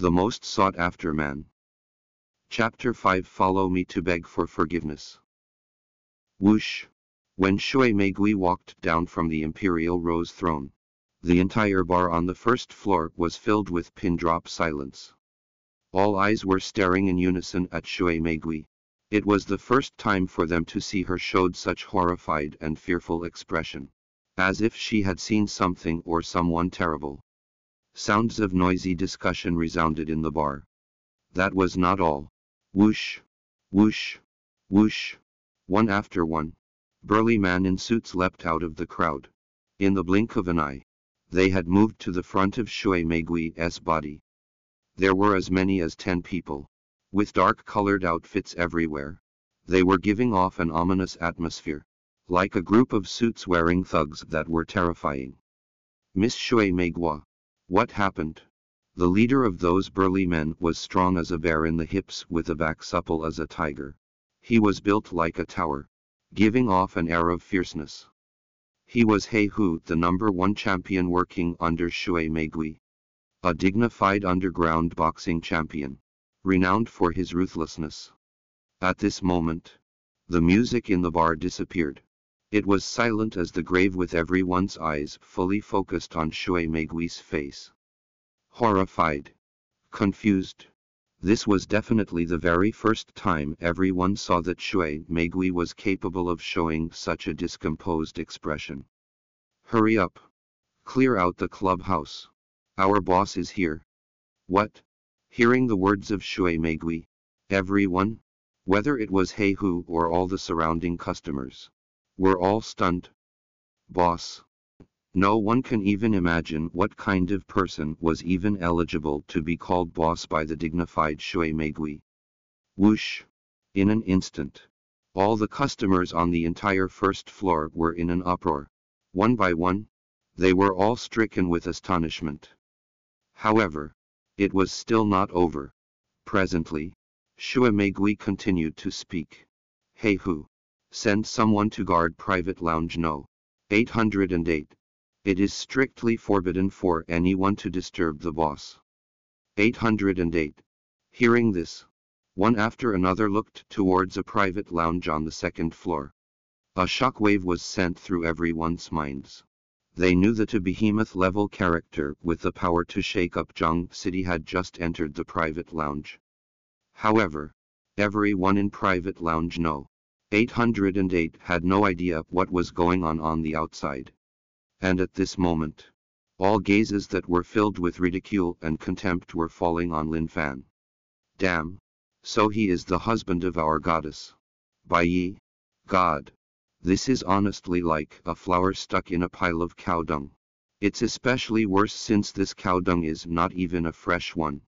the most sought-after man. Chapter 5. Follow me to beg for forgiveness. Whoosh! When Shui Meigui walked down from the imperial rose throne, the entire bar on the first floor was filled with pin-drop silence. All eyes were staring in unison at Shui Meigui. It was the first time for them to see her showed such horrified and fearful expression, as if she had seen something or someone terrible. Sounds of noisy discussion resounded in the bar. That was not all. Whoosh! Whoosh! Whoosh! One after one, burly men in suits leapt out of the crowd. In the blink of an eye, they had moved to the front of Shui Meigui's body. There were as many as 10 people, with dark-colored outfits everywhere. They were giving off an ominous atmosphere, like a group of suits-wearing thugs that were terrifying. Miss Shui Meigui, what happened? The leader of those burly men was strong as a bear in the hips with a back supple as a tiger. He was built like a tower, giving off an air of fierceness. He was He Hu, the #1 champion working under Shui Meigui, a dignified underground boxing champion, renowned for his ruthlessness. At this moment, the music in the bar disappeared. It was silent as the grave, with everyone's eyes fully focused on Shui Meigui's face. Horrified, confused. This was definitely the very first time everyone saw that Shui Meigui was capable of showing such a discomposed expression. Hurry up! Clear out the clubhouse. Our boss is here. What? Hearing the words of Shui Meigui, everyone, whether it was He Hu or all the surrounding customers, were all stunned. Boss? No one can even imagine what kind of person was even eligible to be called boss by the dignified Shui Meigui. Whoosh! In an instant, all the customers on the entire first floor were in an uproar. One by one, they were all stricken with astonishment. However, it was still not over. Presently, Shui Meigui continued to speak. He Hu, send someone to guard private lounge No. 808. It is strictly forbidden for anyone to disturb the boss. 808. Hearing this, one after another looked towards a private lounge on the second floor. A shockwave was sent through everyone's minds. They knew that a behemoth-level character with the power to shake up Zhang City had just entered the private lounge. However, everyone in private lounge No. 808 had no idea what was going on the outside. And at this moment, all gazes that were filled with ridicule and contempt were falling on Lin Fan. Damn! So he is the husband of our goddess. Bai Yi. God! This is honestly like a flower stuck in a pile of cow dung. It's especially worse since this cow dung is not even a fresh one.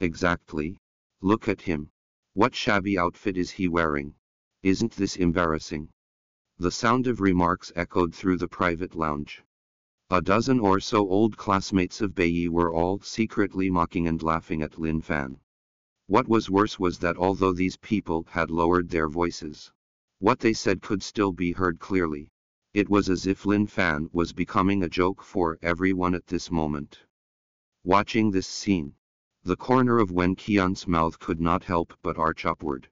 Exactly. Look at him. What shabby outfit is he wearing? Isn't this embarrassing? The sound of remarks echoed through the private lounge. A dozen or so old classmates of Bai Yi were all secretly mocking and laughing at Lin Fan. What was worse was that although these people had lowered their voices, what they said could still be heard clearly. It was as if Lin Fan was becoming a joke for everyone at this moment. Watching this scene, the corner of Wen Qian's mouth could not help but arch upward,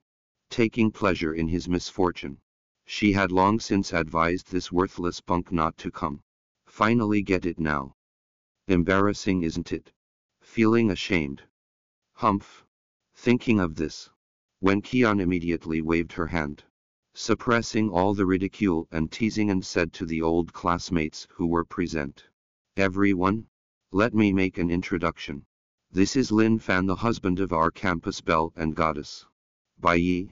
taking pleasure in his misfortune. She had long since advised this worthless punk not to come. Finally get it now. Embarrassing, isn't it? Feeling ashamed. Humph. Thinking of this, Wen Qian immediately waved her hand, suppressing all the ridicule and teasing, and said to the old classmates who were present, everyone, let me make an introduction. This is Lin Fan, the husband of our campus belle and goddess, Bai Yi.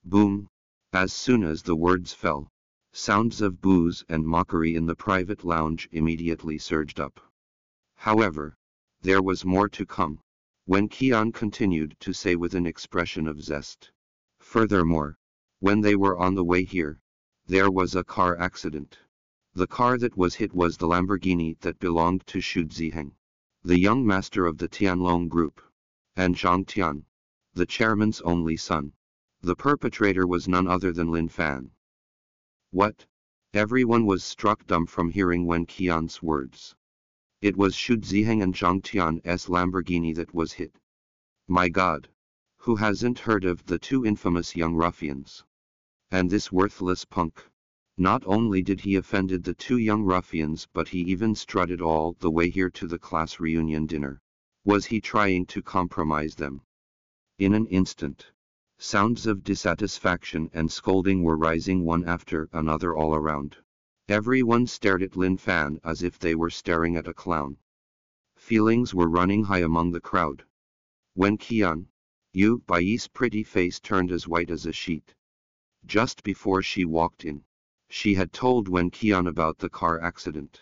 Boom. As soon as the words fell, sounds of boos and mockery in the private lounge immediately surged up. However, there was more to come. Wen Qian continued to say with an expression of zest. Furthermore, when they were on the way here, there was a car accident. The car that was hit was the Lamborghini that belonged to Xu Ziheng, the young master of the Tianlong group, and Zhang Tian, the chairman's only son. The perpetrator was none other than Lin Fan. What? Everyone was struck dumb from hearing Wen Qian's words. It was Xu Ziheng and Zhang Tian's Lamborghini that was hit. My God! Who hasn't heard of the two infamous young ruffians? And this worthless punk. Not only did he offended the two young ruffians, but he even strutted all the way here to the class reunion dinner. Was he trying to compromise them? In an instant, sounds of dissatisfaction and scolding were rising one after another all around. Everyone stared at Lin Fan as if they were staring at a clown. Feelings were running high among the crowd. When Bai Yi's pretty face turned as white as a sheet. Just before she walked in, she had told Wen Qian about the car accident.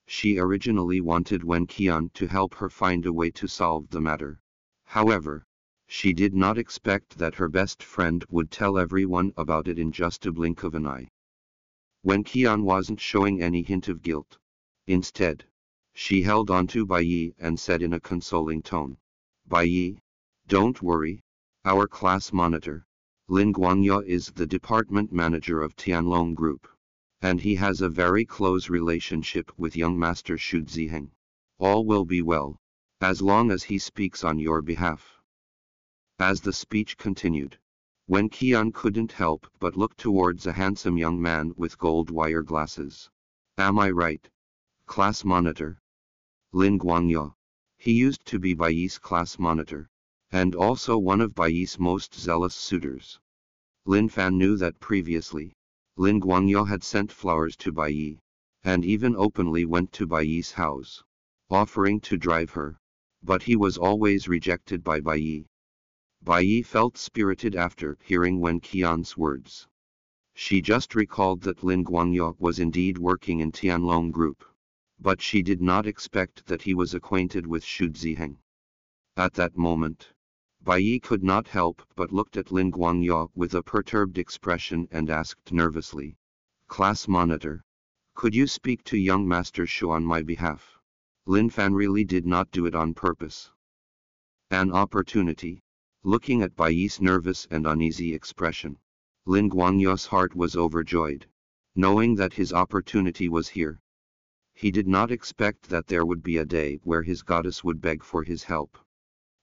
She originally wanted Wen Qian to help her find a way to solve the matter. However, she did not expect that her best friend would tell everyone about it in just a blink of an eye. Wen Qian wasn't showing any hint of guilt. Instead, she held on to Bai Yi and said in a consoling tone, "Bai Yi, don't worry. Our class monitor, Lin Guangya, is the department manager of Tianlong Group, and he has a very close relationship with young master Xu Ziheng. All will be well, as long as he speaks on your behalf." As the speech continued, Wen Qian couldn't help but look towards a handsome young man with gold wire glasses. Am I right? Class monitor. Lin Guangya. He used to be Bai Yi's class monitor, and also one of Bai Yi's most zealous suitors. Lin Fan knew that previously, Lin Guangya had sent flowers to Bai Yi, and even openly went to Bai Yi's house, offering to drive her, but he was always rejected by Bai Yi. Bai Yi felt spirited after hearing Wen Qian's words. She just recalled that Lin Guangya was indeed working in Tianlong Group, but she did not expect that he was acquainted with Xu Ziheng. At that moment, Bai Yi could not help but looked at Lin Guangya with a perturbed expression and asked nervously, "Class monitor, could you speak to young Master Xu on my behalf?" Lin Fan really did not do it on purpose. An opportunity. Looking at Bai Yi's nervous and uneasy expression, Lin Guangya's heart was overjoyed, knowing that his opportunity was here. He did not expect that there would be a day where his goddess would beg for his help.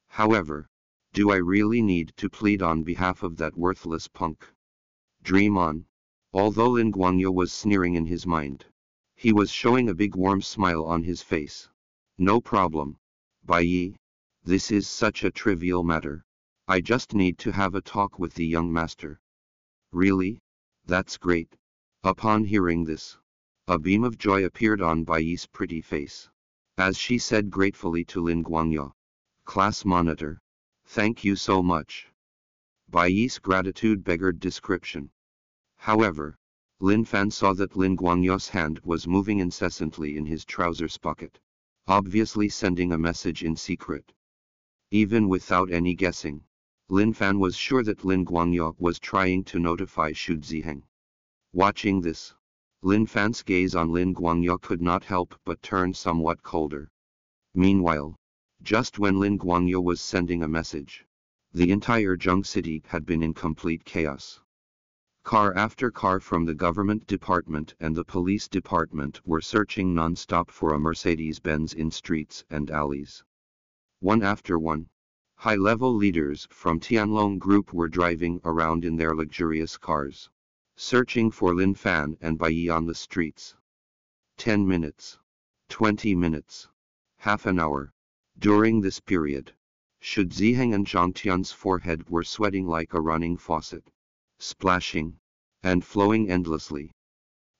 However, do I really need to plead on behalf of that worthless punk? Dream on. Although Lin Guangya was sneering in his mind, he was showing a big warm smile on his face. No problem, Bai Yi. This is such a trivial matter. I just need to have a talk with the young master. Really? That's great. Upon hearing this, a beam of joy appeared on Bai Yi's pretty face, as she said gratefully to Lin Guangya, "Class monitor, thank you so much." Bai Yi's gratitude beggared description. However, Lin Fan saw that Lin Guangya's hand was moving incessantly in his trousers pocket, obviously sending a message in secret. Even without any guessing, Lin Fan was sure that Lin Guangya was trying to notify Xu Ziheng. Watching this, Lin Fan's gaze on Lin Guangya could not help but turn somewhat colder. Meanwhile, just when Lin Guangya was sending a message, the entire Zheng city had been in complete chaos. Car after car from the government department and the police department were searching non-stop for a Mercedes-Benz in streets and alleys. One after one, high-level leaders from Tianlong Group were driving around in their luxurious cars, searching for Lin Fan and Bai Yi on the streets. 10 minutes. 20 minutes. Half an hour. During this period, Xu Ziheng and Zhang Tian's forehead were sweating like a running faucet, splashing and flowing endlessly.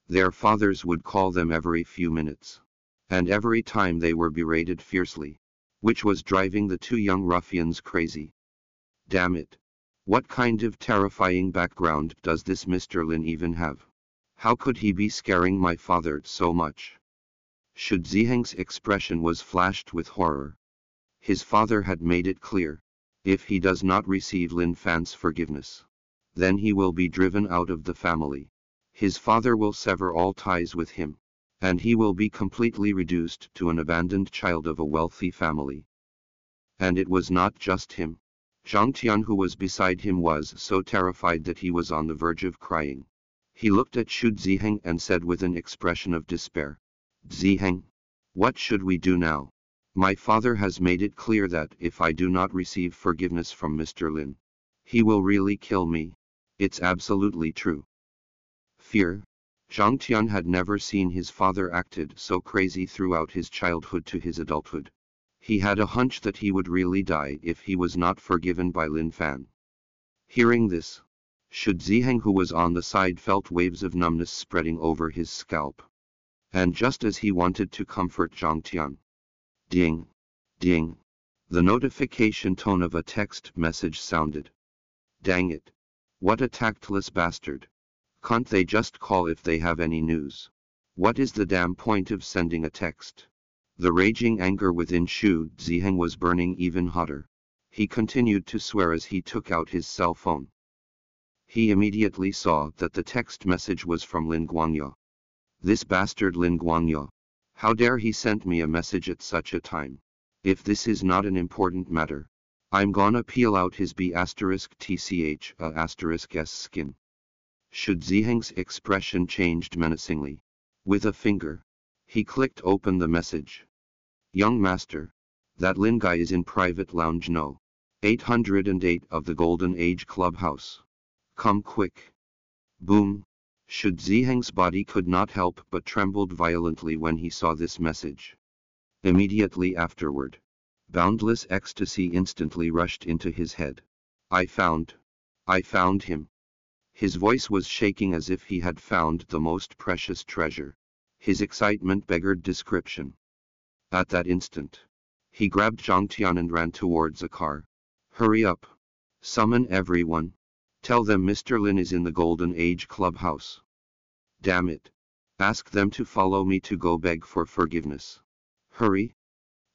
Their fathers would call them every few minutes, and every time they were berated fiercely, which was driving the two young ruffians crazy. Damn it! What kind of terrifying background does this Mr. Lin even have? How could he be scaring my father so much? Xu Ziheng's expression was flashed with horror. His father had made it clear, if he does not receive Lin Fan's forgiveness, then he will be driven out of the family. His father will sever all ties with him, and he will be completely reduced to an abandoned child of a wealthy family. And it was not just him. Zhang Tian, who was beside him, was so terrified that he was on the verge of crying. He looked at Xu Ziheng and said with an expression of despair, "Ziheng, What should we do now? My father has made it clear that if I do not receive forgiveness from Mr. Lin, he will really kill me. It's absolutely true. Fear. Zhang Tian had never seen his father acted so crazy throughout his childhood to his adulthood. He had a hunch that he would really die if he was not forgiven by Lin Fan. Hearing this, Shu Ziheng, who was on the side, felt waves of numbness spreading over his scalp. And just as he wanted to comfort Zhang Tian, ding, ding, the notification tone of a text message sounded. Dang it. What a tactless bastard. Can't they just call if they have any news? What is the damn point of sending a text? The raging anger within Shu Ziheng was burning even hotter. He continued to swear as he took out his cell phone. He immediately saw that the text message was from Lin Guangya. This bastard Lin Guangya. How dare he send me a message at such a time? If this is not an important matter, I'm gonna peel out his B*TCH*S skin. Shu Ziheng's expression changed menacingly. With a finger, he clicked open the message. Young master, that Lin guy is in private lounge no. 808 of the Golden Age Clubhouse. Come quick. Boom. Shu Ziheng's body could not help but trembled violently when he saw this message. Immediately afterward, boundless ecstasy instantly rushed into his head. I found him. His voice was shaking as if he had found the most precious treasure. His excitement beggared description. At that instant, he grabbed Zhang Tian and ran towards a car. Hurry up. Summon everyone. Tell them Mr. Lin is in the Golden Age Clubhouse. Damn it. Ask them to follow me to go beg for forgiveness. Hurry.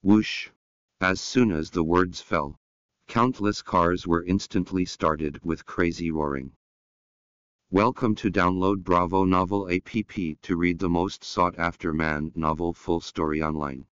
Whoosh. As soon as the words fell, countless cars were instantly started with crazy roaring. Welcome to download Bravonovel app to read the most sought-after man novel full story online.